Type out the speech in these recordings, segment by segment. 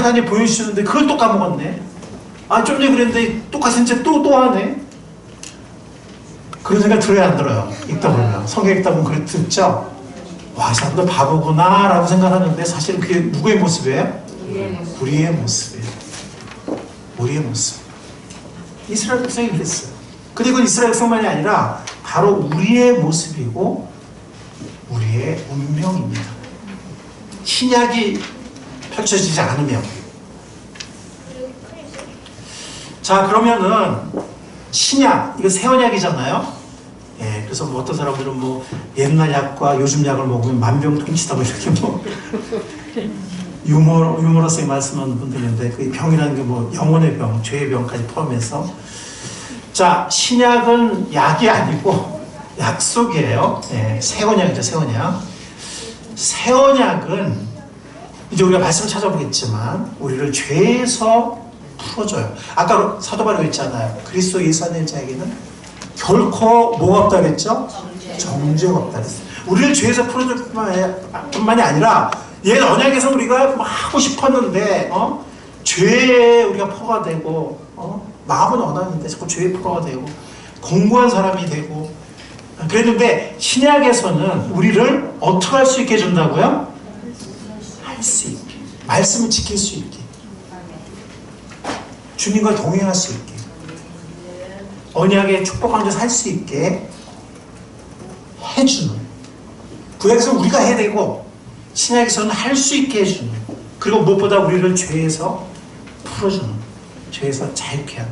하나님 보여주셨는데 그걸 또 까먹었네. 아, 좀 전에 그랬는데 똑같은 죄 또 하네. 그런 생각 들어요, 안 들어요? 읽다 보면. 성경 읽다 보면 그래 듣죠? 와, 이 사람도 바보구나 라고 생각하는데 사실 그게 누구의 모습이에요? 우리의 모습이에요. 우리의 모습. 이스라엘 백성이 그랬어요. 그리고 이스라엘 백성만이 아니라 바로 우리의 모습이고 우리의 운명입니다. 신약이 펼쳐지지 않으면. 자, 그러면은 신약, 이거 새 언약이잖아요. 예, 그래서 뭐 어떤 사람들은 뭐 옛날 약과 요즘 약을 먹으면 만병통치다 뭐 이렇게 뭐 유머러스하게 말씀하는 분들이 있는데 그 병이라는 게 뭐 영혼의 병, 죄의 병까지 포함해서. 자, 신약은 약이 아니고 약속이에요. 예, 새 언약이죠, 새 언약. 새 언약은 이제 우리가 말씀 찾아보겠지만 우리를 죄에서 풀어줘요. 아까 사도 바울이 했잖아요. 그리스도 예수 안에 있는 자에게는 결코 뭐가 없다 그랬죠? 정죄가 없다 그랬어요. 우리를 죄에서 풀어줄 뿐만이 아니라 옛 언약에서 우리가 뭐 하고 싶었는데 죄에 우리가 포가 되고 마음은 원하는데 자꾸 죄에 포가 되고 공고한 사람이 되고 그랬는데 신약에서는 우리를 어떻게 할 수 있게 해준다고요? 할 수 있게, 말씀을 지킬 수 있게, 주님과 동행할 수 있게, 언약의 축복 가운데 살 수 있게 해주는. 구약에서는 우리가 해야 되고 신약에서는 할 수 있게 해주는. 그리고 무엇보다 우리를 죄에서 풀어주는, 죄에서 자유케 하는.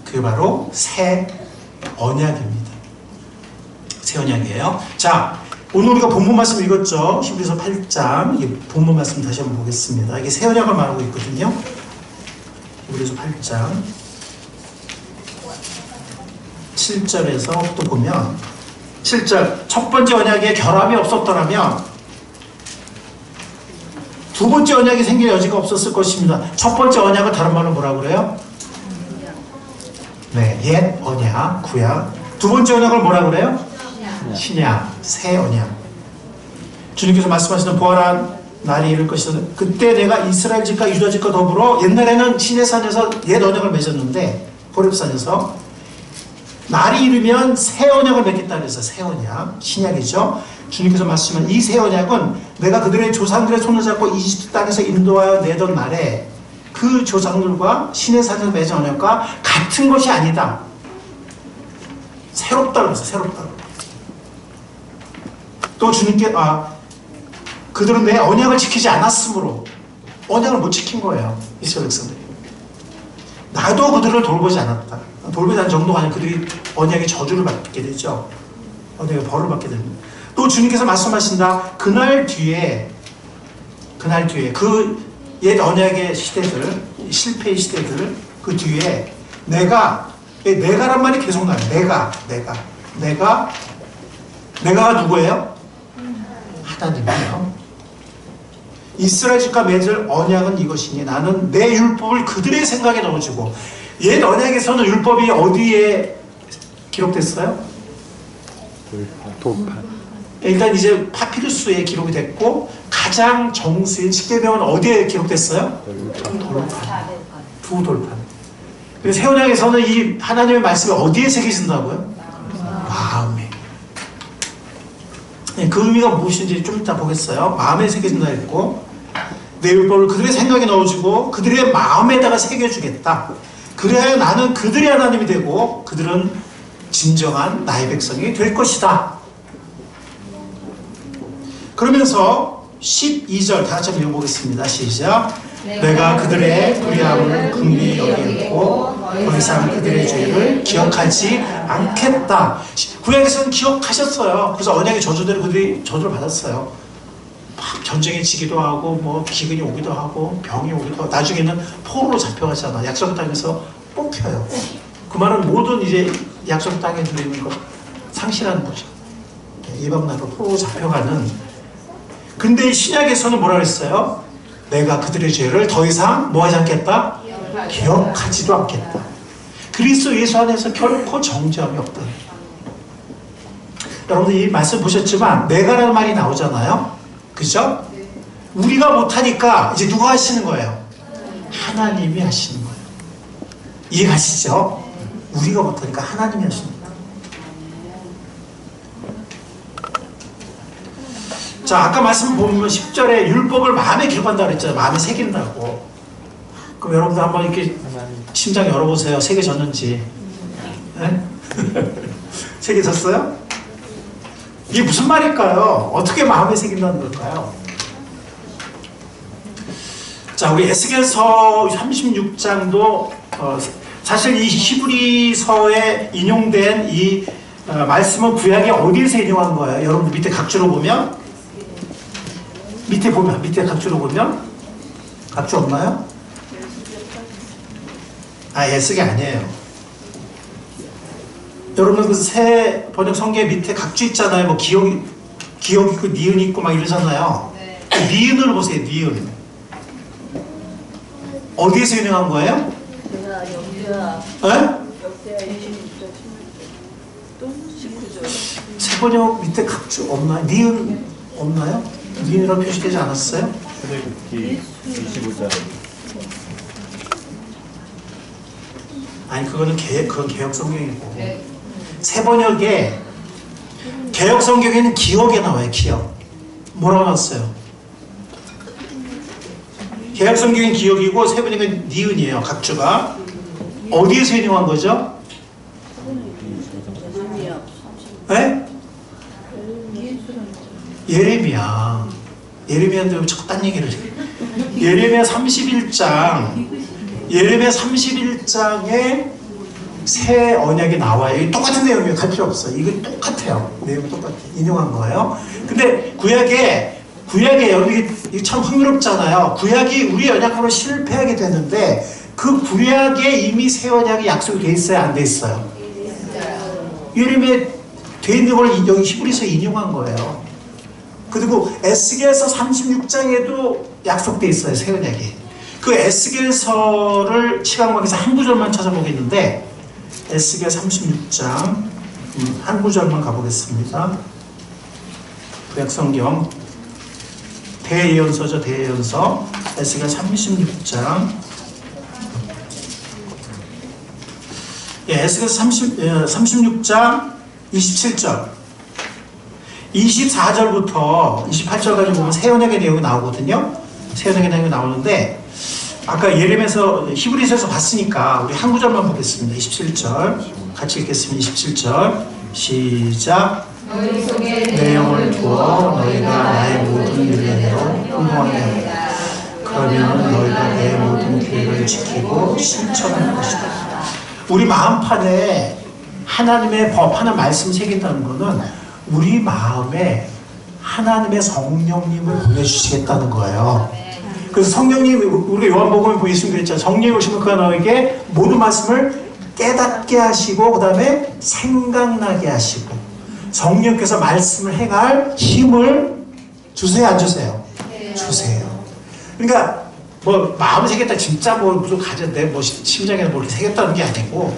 그게 바로 새 언약입니다. 새 언약이에요. 자, 오늘 우리가 본문 말씀 읽었죠? 히브리서 8장. 이게 본문 말씀 다시 한번 보겠습니다. 이게 새 언약을 말하고 있거든요. 히브리서 8장 7절에서 또 보면 7절, 첫 번째 언약에 결함이 없었더라면 두 번째 언약이 생길 여지가 없었을 것입니다. 첫 번째 언약은 다른 말로 뭐라고 그래요? 네, 옛 언약, 구약. 두 번째 언약을 뭐라고 그래요? 신약, 새 언약. 주님께서 말씀하시는 부활한 날이 이를 것이다. 그때 내가 이스라엘 집과 유다 집과 더불어, 옛날에는 시내산에서 옛 언약을 맺었는데 호렙산에서 날이 이르면 새 언약을 맺겠다 그래서 새 언약, 신약이죠. 주님께서 말씀하시면 이 새 언약은 내가 그들의 조상들의 손을 잡고 이집트 땅에서 인도하여 내던 날에 그 조상들과 시내산에서 맺은 언약과 같은 것이 아니다. 새롭다 그래서 새롭다. 또 주님께 그들은 내 언약을 지키지 않았으므로 언약을 못 지킨 거예요. 이스라엘 백성들이. 나도 그들을 돌보지 않았다. 돌보지 않은 정도가 아니라 그들이 언약의 저주를 받게 되죠. 언약의 벌을 받게 됩니다. 또 주님께서 말씀하신다. 그날 뒤에 그 옛 언약의 시대들, 실패의 시대들, 그 뒤에 내가란 말이 계속 나요. 내가가 누구예요? 하나님이에요. 이스라엘 집과 맺을 언약은 이것이니 나는 내 율법을 그들의 생각에 넣어주고. 옛 언약에서는 율법이 어디에 기록됐어요? 돌판. 일단 이제 파피루스에 기록이 됐고 가장 정수인 십계명은 어디에 기록됐어요? 돌판. 두 돌판. 그래서 새 언약에서는 이 하나님의 말씀이 어디에 새겨진다고요? 마음에. 그 의미가 무엇인지 좀 이따 보겠어요. 마음에 새겨진다 했고 내 율법을 그들의 생각에 넣어주고 그들의 마음에다가 새겨주겠다. 그래야 나는 그들의 하나님이 되고 그들은 진정한 나의 백성이 될 것이다. 그러면서 12절 다 같이 한번 읽어보겠습니다. 시작. 내가 그들의 불의함을 긍휼히 여기고 더 이상 그들의 죄를 기억하지 않겠다. 구약에서는 기억하셨어요. 그래서 언약의 저주대로 그들이 저주를 받았어요. 막 전쟁에 지기도 하고 뭐 기근이 오기도 하고 병이 오기도 하고 나중에는 포로로 잡혀가잖아. 약속 땅에서 뽑혀요. 그 말은 모든 이제 약속 땅에 들어있는 거 상실하는 거죠. 이방나라로 포로로 잡혀가는. 근데 신약에서는 뭐라 그랬어요? 내가 그들의 죄를 더 이상 뭐 하지 않겠다? 기억하지도 않겠다. 그리스도 예수 안에서 결코 정죄함이 없다. 여러분들 이 말씀 보셨지만 내가라는 말이 나오잖아요. 그죠? 우리가 못하니까 이제 누가 하시는 거예요? 하나님이 하시는 거예요. 이해가시죠? 우리가 못하니까 하나님이 하시는 거예요. 자, 아까 말씀 보면 10절에 율법을 마음에 기록한다고 그랬잖아요. 마음에 새긴다고. 그럼 여러분들 한번 이렇게 심장 열어보세요. 새겨졌는지. 네? 새겨졌어요? 이게 무슨 말일까요? 어떻게 마음에 새긴다는 걸까요? 자, 우리 에스겔서 36장도 사실 이 히브리서에 인용된 이 말씀은 구약에 어디에서 인용한 거예요? 여러분들 밑에 각주로 보면 밑에 각주로 보면 각주 없나요? 에스겔 아니에요. 여러분 그 새 번역 성경에 밑에 각주 있잖아요. 뭐 기억 있고 니은 있고 막 이러잖아요. 네. 니은을 보세요. 니은. 어디에서 인용한 거예요? 제가 역대하 26절 또 19절 새 번역 밑에 각주 없나요? 니은 없나요? 니은이라고 표시되지 않았어요? 출애굽기 25장. 아니 그건 개혁 성경이고 새 번역에 개혁 성경에는 기억에 나와요. 기억. 뭐라고 나왔어요? 개혁 성경은 기억이고 새 번역은 니은이에요. 각주가 어디에서 인용한 거죠? 네? 예레미야인데 왜 자꾸 딴 얘기를 해? 예레미야 31장에 새 언약이 나와요. 똑같은 내용이에요. 갈 필요 없어요. 이거 똑같아요. 내용이 똑같아요. 인용한 거예요. 근데 구약에 여러분 이게 참 흥미롭잖아요. 구약이 우리 언약으로 실패하게 되는데 그 구약에 이미 새 언약이 약속이 돼 있어요? 안 돼 있어요? 예레미야 돼 있는 걸 여기 히브리서에 인용한 거예요. 그리고 에스겔서 36장에도 약속돼 있어요. 새 언약이. 그 에스겔서를 시간관계에서 한 구절만 찾아보겠는데 에스겔 36장 한 구절만 가보겠습니다. 구약성경 대예언서죠. 대예언서 에스겔 36장 에스겔 36장 27절 24절부터 28절까지 보면 새 언약의 내용이 나오거든요. 새 언약의 내용이 나오는데 아까 예레미야에서 히브리서에서 봤으니까 우리 한 구절만 보겠습니다. 27절 같이 읽겠습니다. 27절 시작. 너희 속에 내 영을 두어 너희가 나의 모든 윤례대로 행동하게 하리라. 그러면 너희가 내 모든 계획을 지키고 실천할 것이다. 우리 마음판에 하나님의 법, 하나님 말씀 새긴다는 것은 우리 마음에 하나님의 성령님을 보내주시겠다는 거예요. 그래서 성령님, 우리가 요한복음에 보시면 그랬잖아요. 성령이 오시면 그가 너에게 모든 말씀을 깨닫게 하시고 그 다음에 생각나게 하시고 성령께서 말씀을 행할 힘을 주세요, 안 주세요? 주세요. 그러니까 뭐 마음을 새겼다 진짜 뭐 무슨 가졌네 뭐 심장에 뭐 이렇게 새겼다는 게 아니고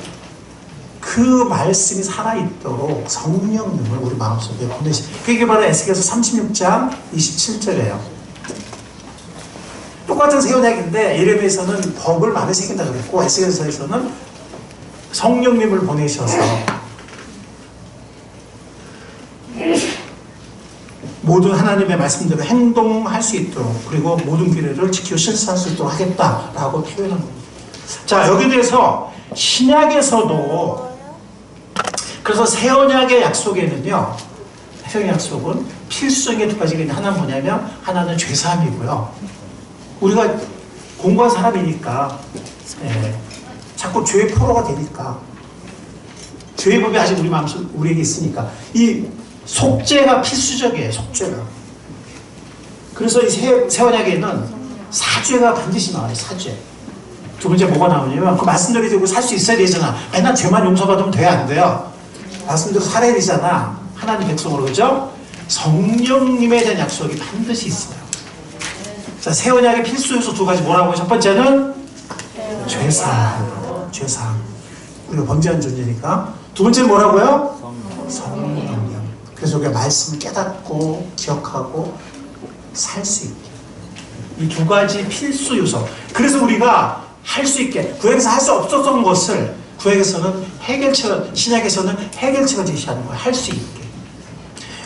그 말씀이 살아있도록 성령님을 우리 마음속에 그게 바로 에스겔서 36장 27절이에요. 똑같은 새 언약인데 예레미야에서는 법을 마음에 새긴다고 그랬고 에스겔서에서는 성령님을 보내셔서 모든 하나님의 말씀대로 행동할 수 있도록 그리고 모든 규례를 지키고 실천할 수 있도록 하겠다라고 표현한 겁니다. 자, 여기에 대해서 신약에서도 그래서 새 언약의 약속에는요, 새 언약 약속은 필수적인 두 가지가 있는데 하나는 뭐냐면 하나는 죄사함이고요. 우리가 공부한 사람이니까 자꾸 죄의 포로가 되니까 죄의 법이 아직 우리 마음속 우리에게 있으니까 이 속죄가 필수적이에요. 속죄가. 그래서 이 새 언약에는 사죄가 반드시 나와요. 사죄. 두 번째 뭐가 나오냐면 그 말씀대로 되고 살 수 있어야 되잖아. 맨날 죄만 용서받으면 돼야 안 돼요. 말씀대로 살아야 되잖아. 하나님 백성으로. 그죠? 성령님에 대한 약속이 반드시 있어요. 자, 새 언약의 필수 요소 두 가지 뭐라고? 첫 번째는 죄사함. 죄사함. 우리가 범죄한 존재니까. 두 번째는 뭐라고요? 성령. 그래서 우리가 말씀을 깨닫고 기억하고 살 수 있게. 이 두 가지 필수 요소. 그래서 우리가 할 수 있게, 구약에서 할 수 없었던 것을 구약에서는 해결책을, 신약에서는 해결책을 제시하는 거예요. 할 수 있게.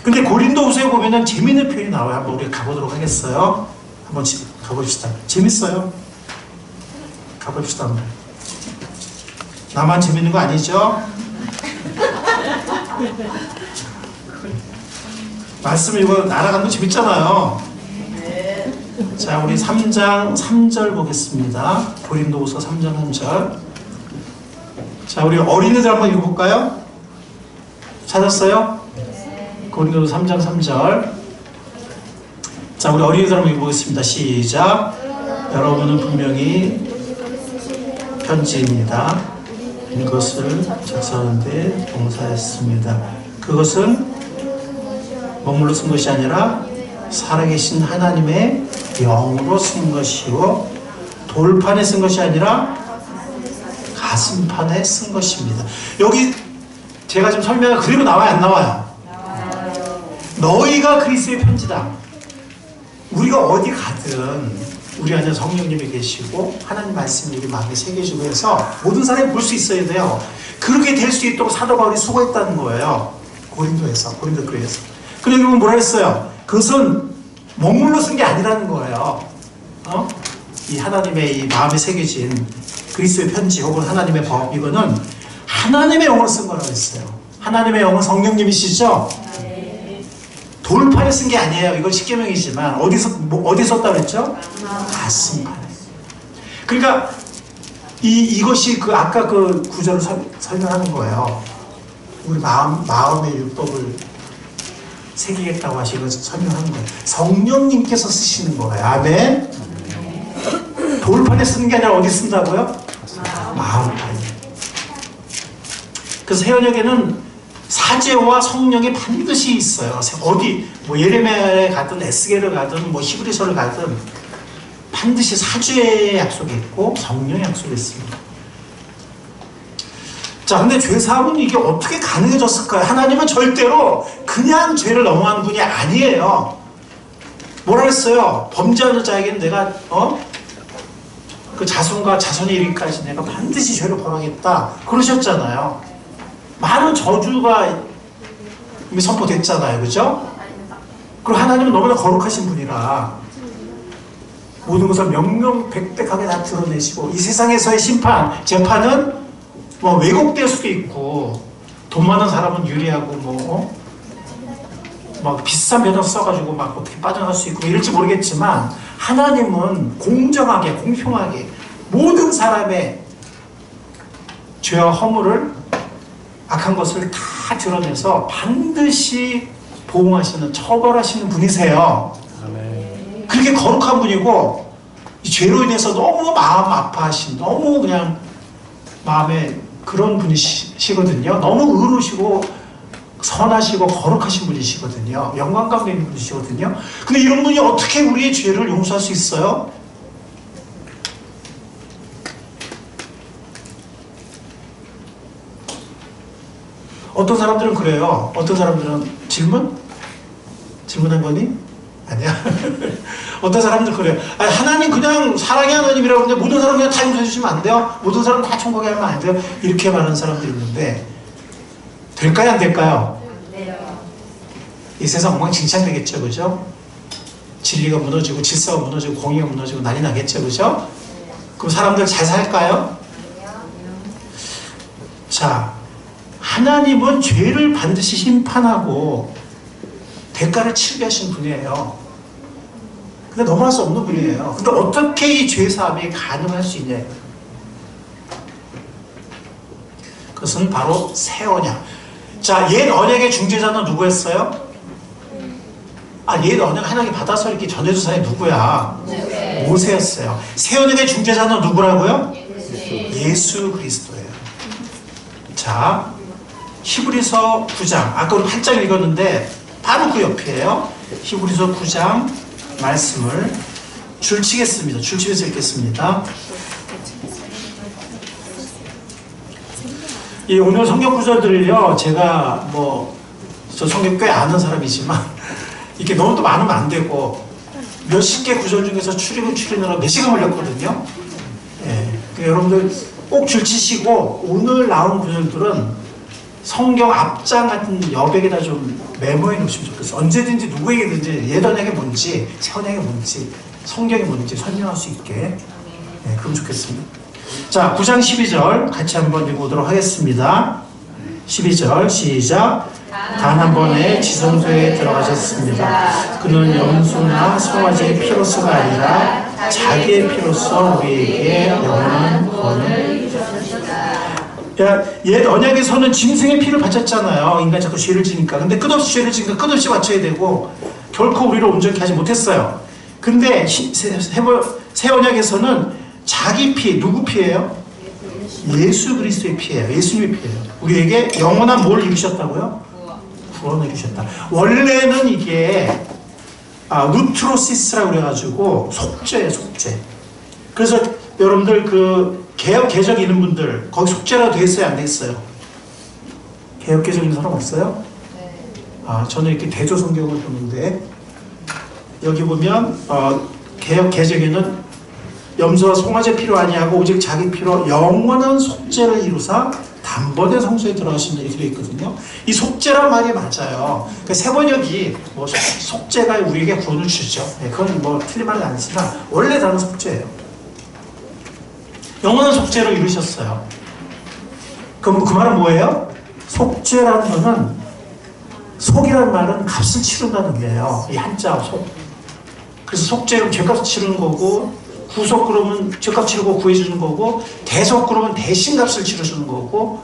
근데 고린도후서에 보면은 재밌는 표현이 나와요. 한번 우리 가보도록 하겠어요. 한번 가봅시다. 재밌어요. 가봅시다. 한번. 나만 재밌는 거 아니죠? 말씀 읽어 날아가는 거 재밌잖아요. 자, 우리 3장 3절 보겠습니다. 고린도후서 3장 3절. 자, 우리 어린이들 한번 읽어볼까요? 찾았어요? 고린도후서 3장 3절. 자, 우리 어린이들 한번 읽어보겠습니다. 시작. 여러분은 분명히 편지입니다. 이것을 작성하는데 봉사했습니다. 그것은 먹물로 쓴 것이 아니라 살아계신 하나님의 영으로 쓴 것이요, 돌판에 쓴 것이 아니라 가슴판에 쓴 것입니다. 여기 제가 지금 설명한 그대로 나와요, 안 나와요? 너희가 그리스도의 편지다. 우리가 어디 가든 우리 안에 성령님이 계시고 하나님 말씀이 우리 마음에 새겨지고 해서 모든 사람이 볼 수 있어야 돼요. 그렇게 될 수 있도록 사도 바울이 수고했다는 거예요. 고린도에서, 고린도 교회에서. 그리고 뭐라 했어요? 그것은 먹물로 쓴 게 아니라는 거예요. 이 하나님의 이 마음에 새겨진 그리스도의 편지 혹은 하나님의 법, 이거는 하나님의 영으로 쓴 거라고 했어요. 하나님의 영은 성령님이시죠? 돌판에 쓴 게 아니에요. 이건 십계명이지만 어디 썼다고 했죠? 가슴판에. 그러니까 이것이 그 아까 그 구절을 설명하는 거예요. 우리 마음의 율법을 새기겠다고 하시고 설명하는 거예요. 성령님께서 쓰시는 거예요. 아멘. 돌판에 쓰는 게 아니라 어디 쓴다고요? 마음판에. 그래서 새언약에는 사제와 성령이 반드시 있어요. 어디 뭐 예레미야에 가든 에스겔을 가든 뭐 히브리서를 가든 반드시 사제의 약속이 있고 성령의 약속이 있습니다. 자, 근데 죄사함은 이게 어떻게 가능해졌을까요? 하나님은 절대로 그냥 죄를 넘어가는 분이 아니에요. 뭐라 했어요? 범죄하는 자에게는 내가 그 자손과 자손의 이르기까지 내가 반드시 죄를 벌하겠다 그러셨잖아요. 많은 저주가 이미 선포됐잖아요. 그죠? 그리고 하나님은 너무나 거룩하신 분이라 모든 것을 명명백백하게 다 드러내시고 이 세상에서의 심판, 재판은 뭐 왜곡될 수도 있고 돈 많은 사람은 유리하고 막 비싼 변호사 써가지고 막 어떻게 빠져나갈 수 있고 이럴지 모르겠지만 하나님은 공정하게 공평하게 모든 사람의 죄와 허물을 악한 것을 다 드러내서 반드시 보응하시는, 처벌하시는 분이세요. 아멘. 그렇게 거룩한 분이고 이 죄로 인해서 너무 마음 아파하신, 너무 그냥 마음에 그런 분이시거든요. 너무 의로우시고 선하시고 거룩하신 분이시거든요. 영광 가운데 있는 분이시거든요. 근데 이런 분이 어떻게 우리의 죄를 용서할 수 있어요? 어떤 사람들은 그래요. 어떤 사람들은 질문한 거니? 아니야. 어떤 사람들 그래요. 아니, 하나님 그냥 사랑의 하나님이라고 하는데 모든 사람 그냥 다 용서해 주시면 안 돼요? 모든 사람 다 천국에 가면 안 돼요? 이렇게 말하는 사람들이 있는데 될까요? 안 될까요? 이 세상 엉망진창 되겠죠. 그죠? 진리가 무너지고 질서가 무너지고 공의가 무너지고 난리 나겠죠. 그죠? 그럼 사람들 잘 살까요? 자, 하나님은 죄를 반드시 심판하고 대가를 치르게 하신 분이에요. 근데 넘어갈 수 없는 분이에요. 근데 어떻게 이 죄사함이 가능할 수 있냐? 그것은 바로 새 언약. 자, 옛 언약의 중재자는 누구였어요? 옛 언약 하나님이 받아서 이렇게 전해준 사람이 누구야? 모세였어요. 새 언약의 중재자는 누구라고요? 예수 그리스도예요. 자, 히브리서 9장, 아까 우리 8장 읽었는데 바로 그 옆이에요. 히브리서 9장 말씀을 줄치겠습니다. 줄치면서 읽겠습니다. 이 오늘 성경 구절들을요, 제가 저 성경 꽤 아는 사람이지만 이렇게 너무 또 많으면 안 되고 몇십 개 구절 중에서 추리느라 몇 시간 걸렸거든요. 예. 그러니까 여러분들 꼭 줄치시고 오늘 나온 구절들은 성경 앞장 같은 여백에다 좀 메모해 놓으시면 좋겠어요. 언제든지 누구에게든지 예언약이 뭔지, 세언약이 뭔지, 성경이 뭔지 설명할 수 있게. 예, 그럼 좋겠습니다. 자, 9장 12절 같이 한번 읽어보도록 하겠습니다. 12절 시작. 단 한 번에 지성소에 들어가셨습니다. 그는 염소나 송아지의 피로서가 아니라 자기의 피로서 우리에게 영원한 구원을 옛 언약에서는 짐승의 피를 바쳤잖아요. 인간 자꾸 죄를 지니까. 근데 끝없이 죄를 지니까 끝없이 바쳐야 되고 결코 우리를 온전히 하지 못했어요. 근데 새 언약에서는 자기 피, 누구 피예요? 예수 그리스도의 피예요. 예수님의 피예요. 우리에게 영원한 뭘 이루셨다고요? 구원을 이루셨다. 원래는 이게 루트로시스라고 그래가지고 속죄예요, 속죄. 그래서 여러분들 그 개혁 개정 있는 분들 거기 속죄라고 돼 있어요, 안 돼 있어요? 개혁 개정 있는 사람 없어요? 네. 저는 이렇게 대조 성경을 보는데 여기 보면 개혁 개정에는 염소와 송아지 피로 아니하고 오직 자기 피로 영원한 속죄를 이루사 단번에 성소에 들어가신 일이 되어 있거든요. 이 속죄란 말이 맞아요. 그러니까 세번역이 뭐 속죄가 우리에게 구원을 주죠. 네, 그건 뭐 틀린 말은 아니지만 원래 단어 속죄예요. 영원한 속죄를 이루셨어요. 그럼 그 말은 뭐예요? 속죄라는 거는 속이라는 말은 값을 치른다는 거예요. 이 한자 속. 그래서 속죄는 죄값을 치르는 거고 구속 그러면 죄값 치르고 구해주는 거고 대속 그러면 대신값을 치러주는 거고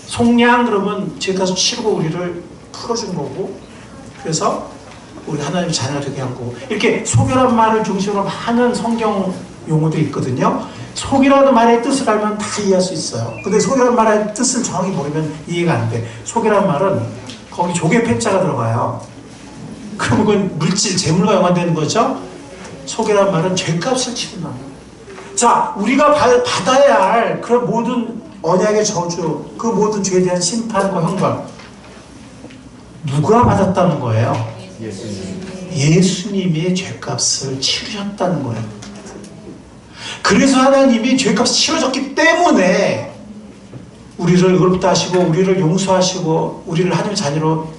속량 그러면 죄값을 치르고 우리를 풀어주는 거고 그래서 우리 하나님의 자녀가 되게 한 거고 이렇게 속이라는 말을 중심으로 많은 성경 용어도 있거든요. 속이라는 말의 뜻을 알면 다 이해할 수 있어요. 근데 속이라는 말의 뜻을 정확히 모르면 이해가 안 돼. 속이라는 말은 거기 조개 패자가 들어가요. 그러면 그건 물질, 재물과 연관되는 거죠. 속이라는 말은 죄값을 치른다. 자, 우리가 받아야 할 그런 모든 언약의 저주, 그 모든 죄에 대한 심판과 형벌 누가 받았다는 거예요? 예수님이 죄값을 치르셨다는 거예요. 그래서 하나님이 죄값을 치러졌기 때문에 우리를 의롭다 하시고 우리를 용서하시고 우리를 하나님의 자녀로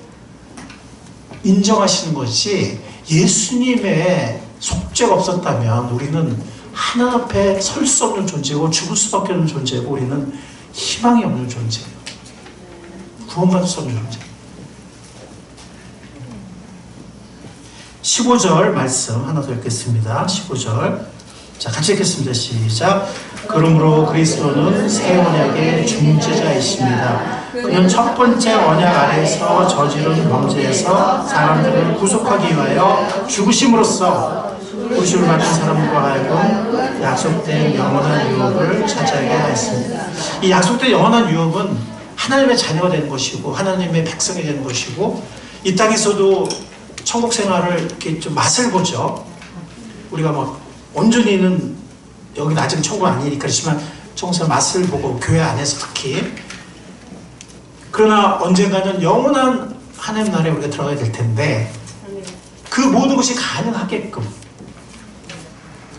인정하시는 것이 예수님의 속죄가 없었다면 우리는 하나님 앞에 설 수 없는 존재고 죽을 수밖에 없는 존재고 우리는 희망이 없는 존재예요. 구원받을 수 없는 존재. 15절 말씀 하나 더 읽겠습니다. 15절 자 같이 읽겠습니다. 시작. 그러므로 그리스도는 새 언약의 중재자이십니다. 그는 첫 번째 언약 아래에서 저지른 범죄에서 사람들을 구속하기 위하여 죽으심으로써 구주를 받은 사람과 하여금 약속된 영원한 유업을 차지하게 하였습니다. 이 약속된 영원한 유업은 하나님의 자녀가 되는 것이고 하나님의 백성이 되는 것이고 이 땅에서도 천국 생활을 이렇게 좀 맛을 보죠. 우리가 막 온전히는 여기는 아직 천국 아니니까 그렇지만 천국 생활 맛을 보고 교회 안에서 특히 그러나 언젠가는 영원한 하나님 나라에 우리가 들어가야 될 텐데 그 모든 것이 가능하게끔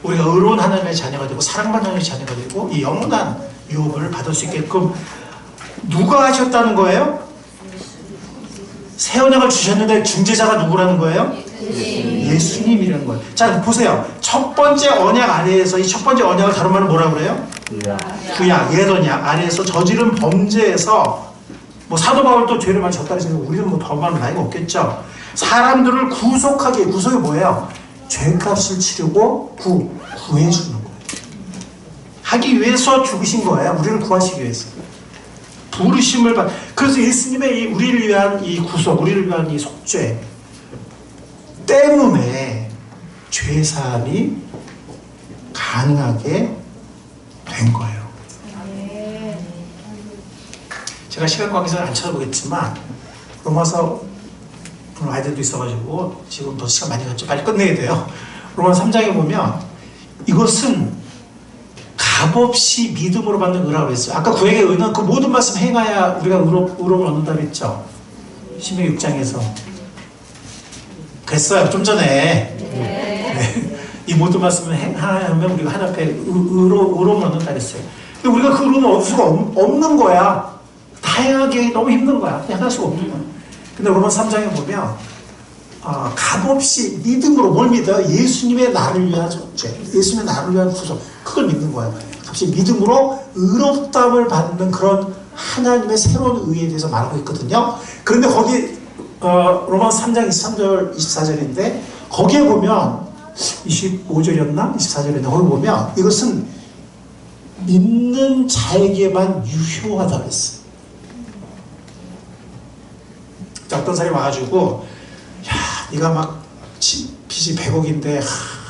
우리가 의로운 하나님의 자녀가 되고 사랑받는 하나님의 자녀가 되고 이 영원한 유업을 받을 수 있게끔 누가 하셨다는 거예요? 새 언약을 주셨는데 중재자가 누구라는 거예요? 예수님이라는 거예요. 자 보세요. 첫 번째 언약 아래에서 이 첫 번째 언약을 다른 말은 뭐라고 그래요? 구약, 옛 언약 아래에서 저지른 범죄에서 뭐 사도 바울도 죄를 많이 졌다 해서 우리는 뭐 더 많은 나이가 없겠죠. 사람들을 구속하기 위해 구속이 뭐예요? 죄값을 치르고 구해주는 거예요. 하기 위해서 죽으신 거예요. 우리를 구하시기 위해서. 부르심을 받. 그래서 예수님의 이 우리를 위한 이 구속, 우리를 위한 이 속죄 때문에 죄 사함이 가능하게 된 거예요. 제가 시간 관계상 안 찾아보겠지만 로마서 오늘 아이들도 있어가지고 지금 더 시간 많이 갔죠. 빨리 끝내야 돼요. 로마 3장에 보면 이것은 값없이 믿음으로 받는 의라고 했어요. 아까 구약의 의는 그 모든 말씀 행하야 우리가 의로움을 얻는다고 했죠. 신명기 6장에서 그랬어요 좀 전에. 네. 이 모든 말씀을 하면 우리가 하나님 앞에 의로움을 얻는다 그랬어요. 근데 우리가 그 의로움을 얻을 수가 없는 거야. 다양하게 너무 힘든 거야. 그냥 할 수가 없는 거야. 근데 로마 3장에 보면 값없이 믿음으로 뭘 믿어요? 예수님의 나를 위한 존재, 예수님의 나를 위한 구속, 그걸 믿는 거예요. 값없이 믿음으로 의롭다함을 받는 그런 하나님의 새로운 의에 대해서 말하고 있거든요. 그런데 거기 로마 3장 23절 24절인데 거기에 보면 25절이었나? 24절인데 거기 보면 이것은 믿는 자에게만 유효하다고 했어요. 어떤 사람이 와가지고 야 네가 막 빚이 100억인데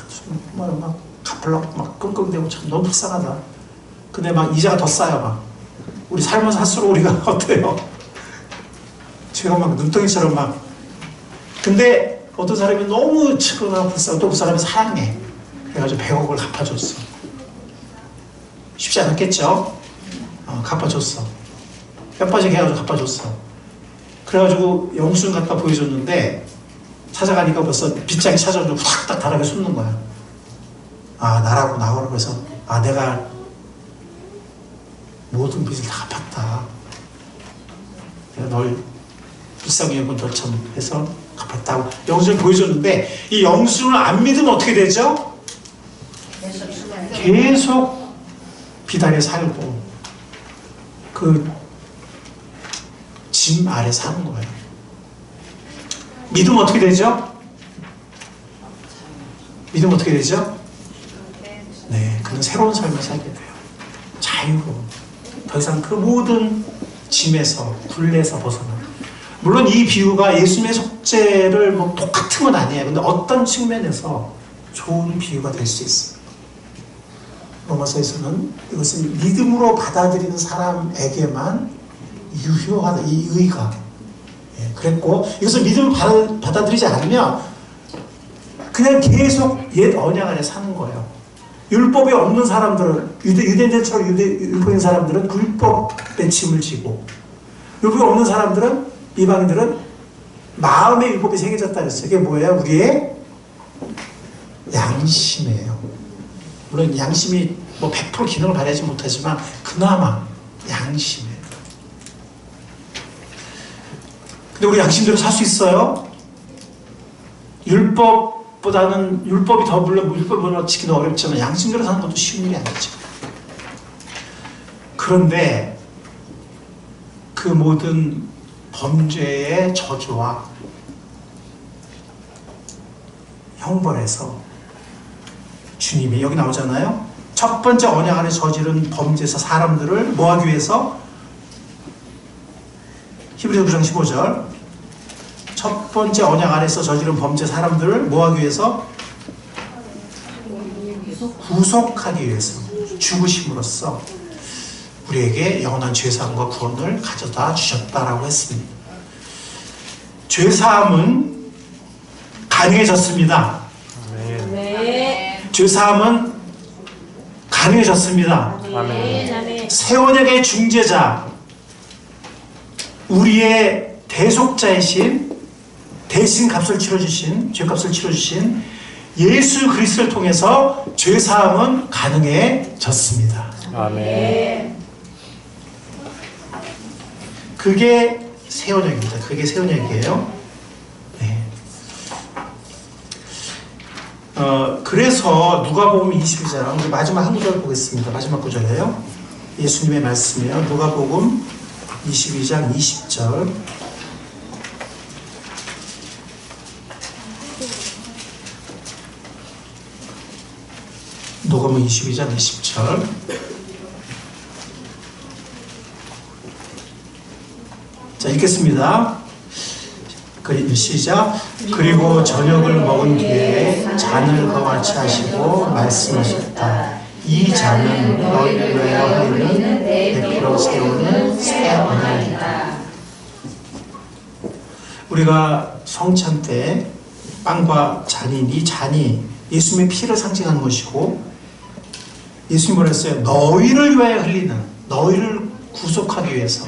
정말 막 갚으려고 막 끙끙대고 참 너무 불쌍하다. 근데 막 이자가 더 쌓여 막. 우리 살면서 할수록 우리가 어때요? 제가 막 눈덩이처럼 막. 근데 어떤 사람이 너무 측은하고 불쌍하고 또 그 사람이 사랑해. 그래가지고 100억을 갚아줬어. 쉽지 않았겠죠? 갚아줬어. 뼈 빠지게 해가지고 갚아줬어. 그래가지고 영수증 갖다 보여줬는데 찾아가니까 벌써 빗장이 찾아오고 딱 다르게 솟는 거야. 나라고 나오라고 해서 내가 모든 빚을 다 갚았다. 내가 널 비싼 여건 너처럼 해서 갚았다고 영수증을 보여줬는데 이 영수증을 안 믿으면 어떻게 되죠? 계속 빚 아래 살고 그 짐 아래 사는 거예요. 믿으면 어떻게 되죠? 믿으면 어떻게 되죠? 네, 그는 새로운 삶을 살게 돼요. 자유로 더 이상 그 모든 짐에서 굴레에서 벗어나. 물론 이 비유가 예수님의 속죄를 뭐 똑같은 건 아니에요. 근데 어떤 측면에서 좋은 비유가 될 수 있어요. 로마서에서는 이것을 믿음으로 받아들이는 사람에게만 유효하다, 이 의가. 그랬고, 이것을 믿음으로 받아들이지 않으면 그냥 계속 옛 언약 안에 사는 거예요. 율법이 없는 사람들은, 유대인들처럼 율법인 사람들은 율법의 짐을 지고, 율법이 없는 사람들은, 이방인들은 마음의 율법이 새겨졌다 그랬어요. 이게 뭐예요? 우리의 양심이에요. 물론 양심이 뭐 100% 기능을 발휘하지 못하지만 그나마 양심이에요. 근데 우리 양심대로 살 수 있어요? 율법보다는 율법이 더 물론 율법을 지키는 어렵지만 양심대로 사는 것도 쉬운 일이 아니죠. 그런데 그 모든 범죄의 저주와 형벌에서 주님이 여기 나오잖아요. 첫 번째 언약 안에 저지른 범죄에서 사람들을 뭐하기 위해서? 히브리서 9장 15절 첫 번째 언약 안에서 저지른 범죄 사람들을 뭐하기 위해서? 구속하기 위해서 죽으심으로써 우리에게 영원한 죄사함과 구원을 가져다 주셨다라고 했습니다. 죄사함은 가능해졌습니다. 네. 죄사함은 가능해졌습니다. 아멘. 새 언약의 중재자, 우리의 대속자이신, 대신 값을 치러주신, 죄값을 치러주신 예수 그리스도를 통해서 죄사함은 가능해졌습니다. 아멘. 그게 새 언약입니다. 그게 새 언약이에요. 네. 그래서 누가복음 22장 우리 마지막 한 구절 보겠습니다. 마지막 구절이에요. 예수님의 말씀이에요. 누가복음 22장 20절. 누가복음 22장 20절. 자, 읽겠습니다. 시작. 그리고 저녁을 먹은 뒤에 잔을 거같이 하시고 말씀하셨다. 이 잔은 너희를 위하여 흘리는 내 피로 세우는 새 언약이다. 우리가 성찬 때 빵과 잔인, 이 잔이 예수님의 피를 상징하는 것이고, 예수님 뭐라 했어요? 너희를 위하여 흘리는, 너희를 구속하기 위해서,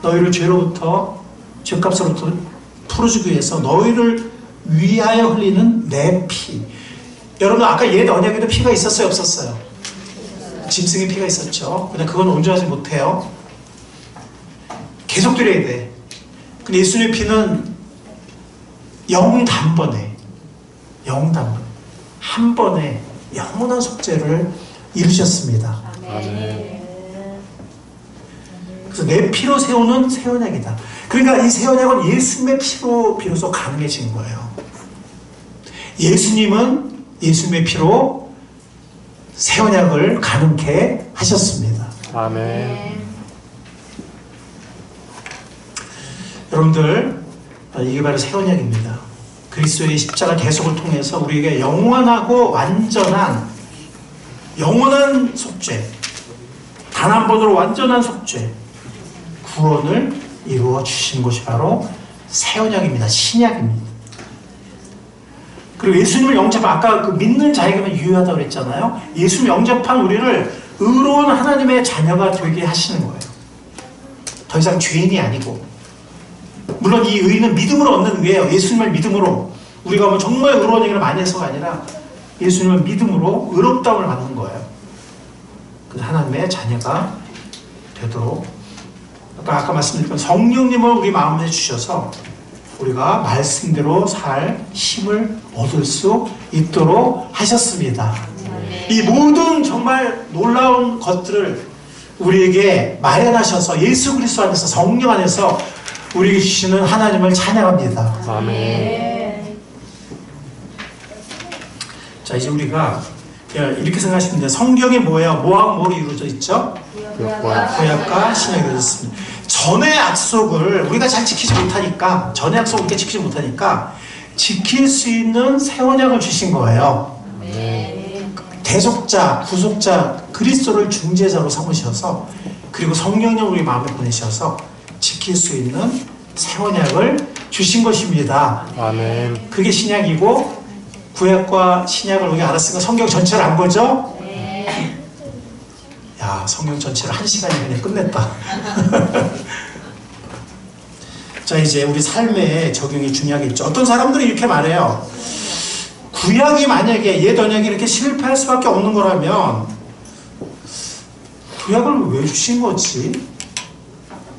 너희를 죄로부터, 죄값으로부터 풀어주기 위해서 너희를 위하여 흘리는 내 피. 여러분 아까 옛 언약에도 피가 있었어요, 없었어요? 짐승의 피가 있었죠. 근데 그건 온전하지 못해요. 계속 드려야 돼. 근데 예수님의 피는 영단번에 한 번에 영원한 속죄를 이루셨습니다. 아멘. 그래서 내 피로 세우는 새 언약이다. 그러니까 이 새 언약은 예수님의 피로 비로소 가능해진 거예요. 예수님은 예수님의 피로 새 언약을 가능케 하셨습니다. 아멘. 여러분들, 이게 바로 새 언약입니다. 그리스도의 십자가 대속을 통해서 우리에게 영원하고 영원한 속죄, 단 한 번으로 완전한 속죄, 구원을 이루어 주신 것이 바로 새 언약입니다. 신약입니다. 그리고 예수님을 영접한, 아까 그 믿는 자에게만 유효하다고 그랬잖아요. 예수님 영접한 우리를 의로운 하나님의 자녀가 되게 하시는 거예요. 더 이상 죄인이 아니고. 물론 이 의는 믿음으로 얻는 의예요. 예수님을 믿음으로. 우리가 뭐 정말 의로운 얘기를 많이 해서가 아니라 예수님을 믿음으로 의롭다움을 받는 거예요. 그래서 하나님의 자녀가 되도록. 아까 말씀드렸던 성령님을 우리 마음에 주셔서 우리가 말씀대로 살 힘을 얻을 수 있도록 하셨습니다. 이 모든 정말 놀라운 것들을 우리에게 마련하셔서 예수 그리스도 안에서 성령 안에서 우리에게 주시는 하나님을 찬양합니다. 아멘. 자, 이제 우리가 이렇게 생각하시면 돼요. 성경이 뭐예요? 뭐하고 뭐로 이루어져 있죠? 구약과 신약이 이루어졌습니다. 전의 약속을 우리가 잘 지키지 못하니까, 전의 약속을 이렇게 지키지 못하니까 지킬 수 있는 새 언약을 주신 거예요. 대속자, 구속자, 그리스도를 중재자로 삼으셔서, 그리고 성령님 우리 마음에 보내셔서 지킬 수 있는 새 언약을 주신 것입니다. 아멘. 그게 신약이고, 구약과 신약을 우리가 알았으니까 성경 전체를 안 거죠? 야, 성경 전체를 1시간이 그냥 끝냈다. 자, 이제 우리 삶에 적용이 중요하겠죠. 어떤 사람들은 이렇게 말해요. 구약이 만약에 옛 언약이 이렇게 실패할 수밖에 없는 거라면 구약을 왜 주신 거지?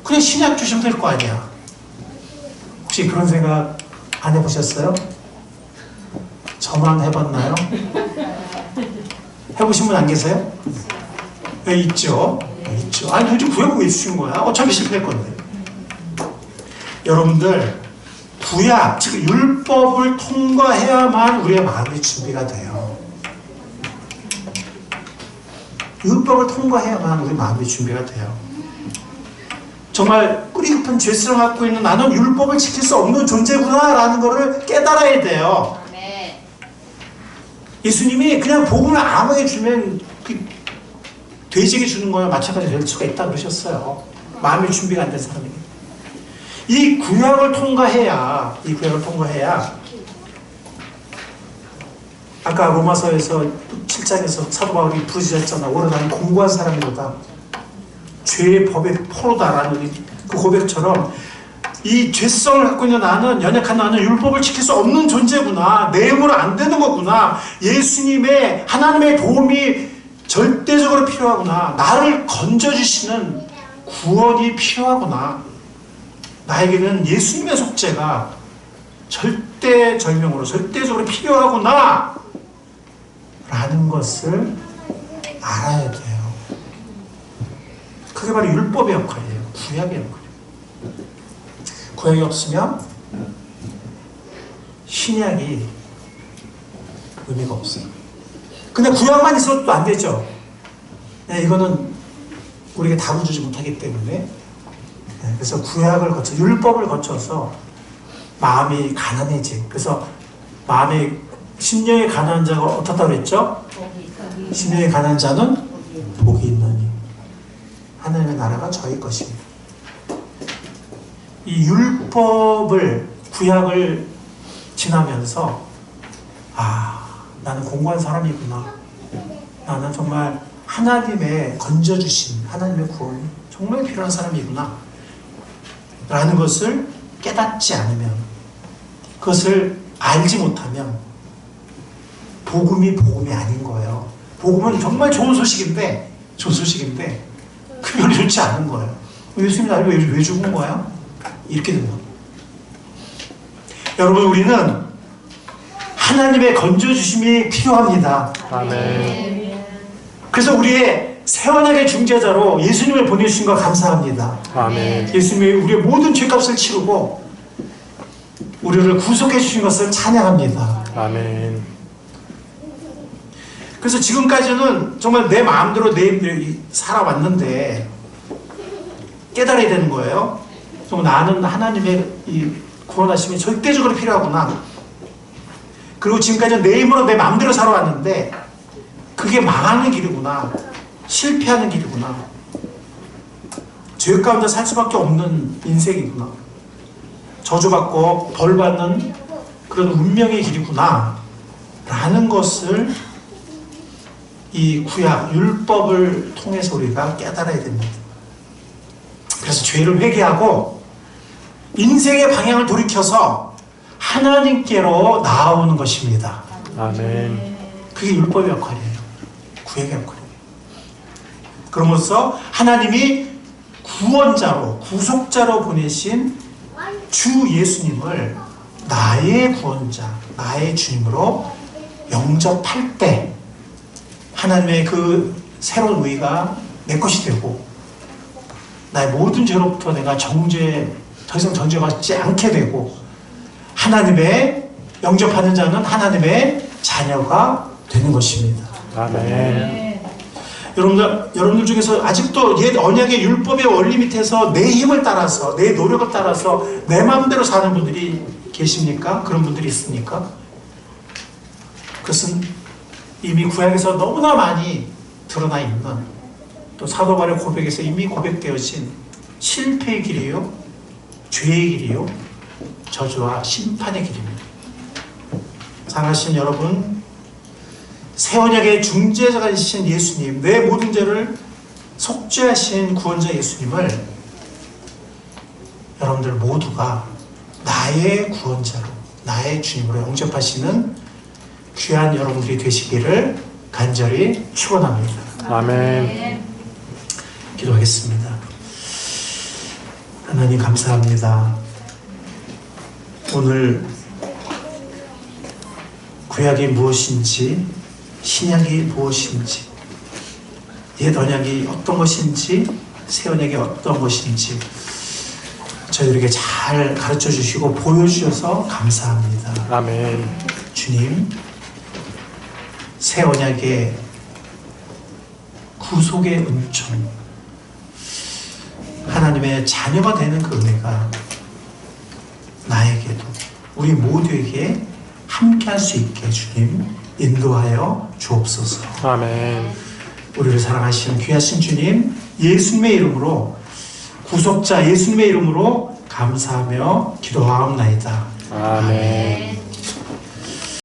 그냥 신약 주시면 될 거 아니야. 혹시 그런 생각 안 해보셨어요? 저만 해봤나요? 해보신 분 안 계세요? 네, 있죠. 있죠. 아니, 도대체 구약을 왜 주신 거야? 어차피 실패할 건데. 여러분들, 구약, 즉 율법을 통과해야만 우리의 마음이 준비가 돼요. 율법을 통과해야만 우리 마음이 준비가 돼요. 정말 뿌리 깊은 죄성을 갖고 있는 나는 율법을 지킬 수 없는 존재구나 라는 것을 깨달아야 돼요. 예수님이 그냥 복음을 아무에게 주면 돼지에게 주는 거와 마찬가지 될 수가 있다 그러셨어요. 마음의 준비가 안 된 사람에게. 이 구약을 통과해야 아까 로마서에서 7장에서 사도 바울이 부르짖었잖아. 오늘 나는 공고한 사람이로다. 죄의 법의 포로다라는 그 고백처럼 이 죄성을 갖고 있는 나는, 연약한 나는 율법을 지킬 수 없는 존재구나. 내 힘으로 안 되는 거구나. 예수님의, 하나님의 도움이 절대적으로 필요하구나. 나를 건져주시는 구원이 필요하구나. 나에게는 예수님의 속죄가 절대절명으로, 절대적으로 필요하구나. 라는 것을 알아야 돼요. 그게 바로 율법의 역할이에요. 구약의 역할이에요. 구약이 없으면 신약이 의미가 없어요. 근데 구약만 있어도 또 안 되죠. 네, 이거는 우리가 다뤄주지 못하기 때문에. 네, 그래서 구약을 거쳐, 율법을 거쳐서 마음이 가난해진. 그래서 마음이, 심령이 가난한 자가 어떻다고 그랬죠? 심령이 가난한 자는 복이 있느니 하나님의 나라가 저희 것입니다. 이 율법을, 구약을 지나면서 나는 공고한 사람이구나. 나는 정말 하나님의 건져주신 하나님의 구원이 정말 필요한 사람이구나 라는 것을 깨닫지 않으면, 그것을 알지 못하면 복음이 아닌 거예요. 복음은 정말 좋은 소식인데 그 별로 좋지 않은 거예요. 예수님 나를 왜 죽은 거야? 이렇게 된 거예요. 여러분, 우리는 하나님의 건져주심이 필요합니다. 아멘. 그래서 우리의 새 언약의 중재자로 예수님을 보내주신 거 감사합니다. 아멘. 예수님이 우리의 모든 죄값을 치르고 우리를 구속해 주신 것을 찬양합니다. 아멘. 그래서 지금까지는 정말 내 마음대로 내 힘대로 살아왔는데 깨달아야 되는 거예요. 나는 하나님의 이 구원하심이 절대적으로 필요하구나. 그리고 지금까지는 내 힘으로 내 마음대로 살아왔는데 그게 망하는 길이구나. 실패하는 길이구나. 죄 가운데 살 수밖에 없는 인생이구나. 저주받고 벌받는 그런 운명의 길이구나 라는 것을 이 구약 율법을 통해서 우리가 깨달아야 됩니다. 그래서 죄를 회개하고 인생의 방향을 돌이켜서 하나님께로 나아오는 것입니다. 아멘. 그게 율법의 역할이에요. 구약의 역할이에요. 그러면서 하나님이 구원자로 구속자로 보내신 주 예수님을 나의 구원자, 나의 주님으로 영접할 때 하나님의 그 새로운 의가 내 것이 되고 나의 모든 죄로부터 내가 더 이상 정죄받지 않게 되고 하나님의 영접하는 자는 하나님의 자녀가 되는 것입니다. 아멘. 여러분들 중에서 아직도 옛 언약의 율법의 원리 밑에서 내 힘을 따라서 내 노력을 따라서 내 마음대로 사는 분들이 계십니까? 그런 분들이 있습니까? 그것은 이미 구약에서 너무나 많이 드러나 있는 또 사도 바울의 고백에서 이미 고백되어진 실패의 길이요, 죄의 길이요, 저주와 심판의 길입니다. 사랑하시는 여러분, 새 언약의 중재자가 되신 예수님, 내 모든 죄를 속죄하신 구원자 예수님을 여러분들 모두가 나의 구원자로, 나의 주님으로 영접하시는 귀한 여러분들이 되시기를 간절히 축원합니다. 아멘. 기도하겠습니다. 하나님 감사합니다. 오늘 구약이 무엇인지, 신약이 무엇인지, 옛 언약이 어떤 것인지, 새 언약이 어떤 것인지 저희들에게 잘 가르쳐 주시고 보여주셔서 감사합니다. 아멘. 주님, 새 언약의 구속의 은총, 하나님의 자녀가 되는 그 은혜가 나에게도 우리 모두에게 함께 할 수 있게 주님 인도하여 주옵소서. 아멘. 우리를 사랑하시는 귀하신 주님, 예수님의 이름으로, 구속자 예수님의 이름으로 감사하며 기도하옵나이다. 아멘.